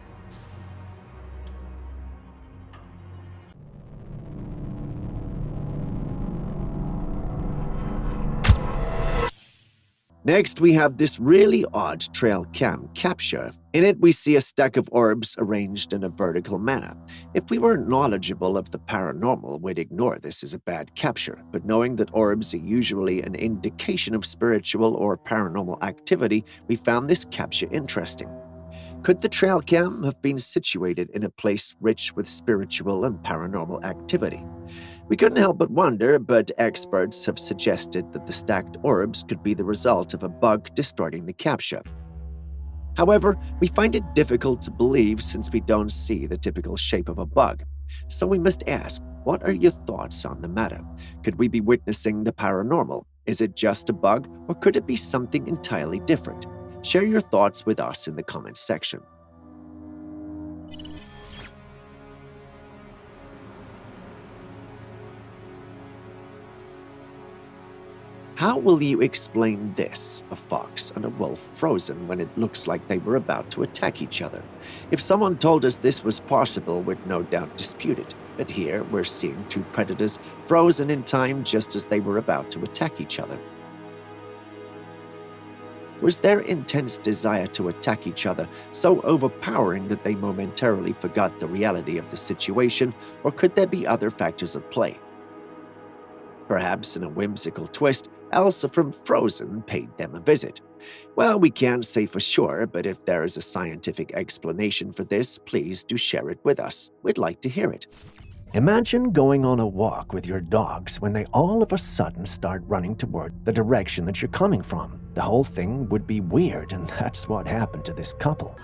Next, we have this really odd Trailcam capture. In it, we see a stack of orbs arranged in a vertical manner. If we weren't knowledgeable of the paranormal, we'd ignore this as a bad capture, but knowing that orbs are usually an indication of spiritual or paranormal activity, we found this capture interesting. Could the Trailcam have been situated in a place rich with spiritual and paranormal activity? We couldn't help but wonder, but experts have suggested that the stacked orbs could be the result of a bug distorting the capture. However, we find it difficult to believe since we don't see the typical shape of a bug. So we must ask, what are your thoughts on the matter? Could we be witnessing the paranormal? Is it just a bug, or could it be something entirely different? Share your thoughts with us in the comments section. How will you explain this? A fox and a wolf frozen when it looks like they were about to attack each other. If someone told us this was possible, we'd no doubt dispute it. But here we're seeing two predators frozen in time just as they were about to attack each other. Was their intense desire to attack each other so overpowering that they momentarily forgot the reality of the situation, or could there be other factors at play? Perhaps in a whimsical twist, Elsa from Frozen paid them a visit. Well, we can't say for sure, but if there is a scientific explanation for this, please do share it with us. We'd like to hear it. Imagine going on a walk with your dogs when they all of a sudden start running toward the direction that you're coming from. The whole thing would be weird, and that's what happened to this couple.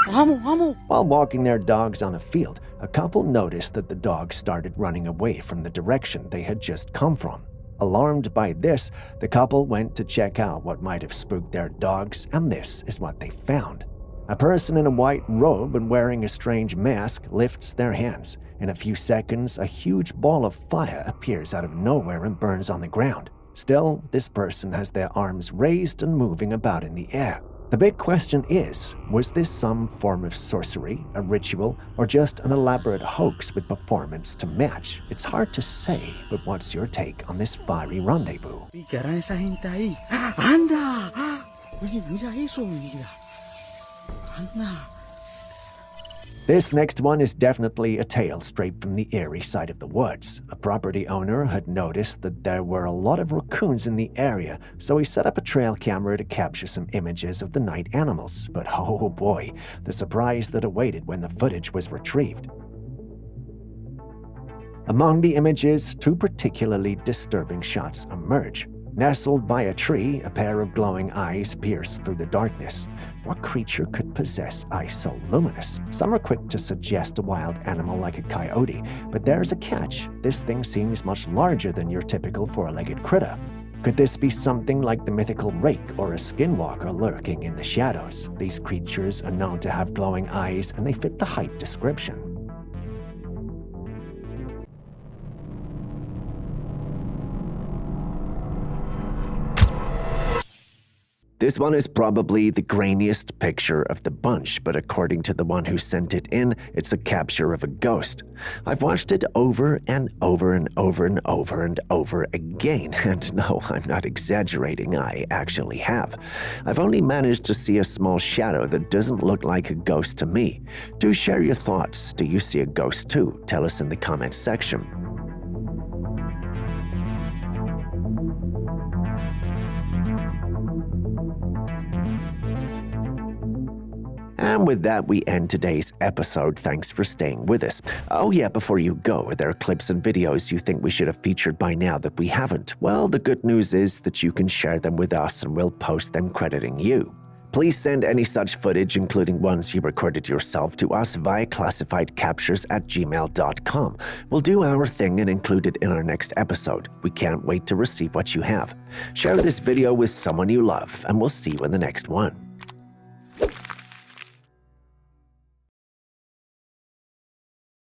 While walking their dogs on a field, a couple noticed that the dogs started running away from the direction they had just come from. Alarmed by this, the couple went to check out what might have spooked their dogs, and this is what they found. A person in a white robe and wearing a strange mask lifts their hands. In a few seconds, a huge ball of fire appears out of nowhere and burns on the ground. Still, this person has their arms raised and moving about in the air. The big question is, was this some form of sorcery, a ritual, or just an elaborate hoax with performance to match? It's hard to say, but what's your take on this fiery rendezvous? ¿Qué hará esa gente ahí? ¡Anda! Oye, mira eso, mira. Anda. This next one is definitely a tale straight from the eerie side of the woods. A property owner had noticed that there were a lot of raccoons in the area, so he set up a trail camera to capture some images of the night animals. But oh boy, the surprise that awaited when the footage was retrieved. Among the images, two particularly disturbing shots emerge. Nestled by a tree, a pair of glowing eyes pierce through the darkness. What creature could possess eyes so luminous? Some are quick to suggest a wild animal like a coyote, but there's a catch. This thing seems much larger than your typical four-legged critter. Could this be something like the mythical rake or a skinwalker lurking in the shadows? These creatures are known to have glowing eyes, and they fit the hype description. This one is probably the grainiest picture of the bunch, but according to the one who sent it in, it's a capture of a ghost. I've watched it over and over and over and over and over again, and no, I'm not exaggerating, I actually have. I've only managed to see a small shadow that doesn't look like a ghost to me. Do share your thoughts. Do you see a ghost too? Tell us in the comments section. And with that, we end today's episode. Thanks for staying with us. Oh yeah, before you go, are there clips and videos you think we should have featured by now that we haven't? Well, the good news is that you can share them with us and we'll post them crediting you. Please send any such footage, including ones you recorded yourself, to us via classifiedcaptures@gmail.com. We'll do our thing and include it in our next episode. We can't wait to receive what you have. Share this video with someone you love, and we'll see you in the next one.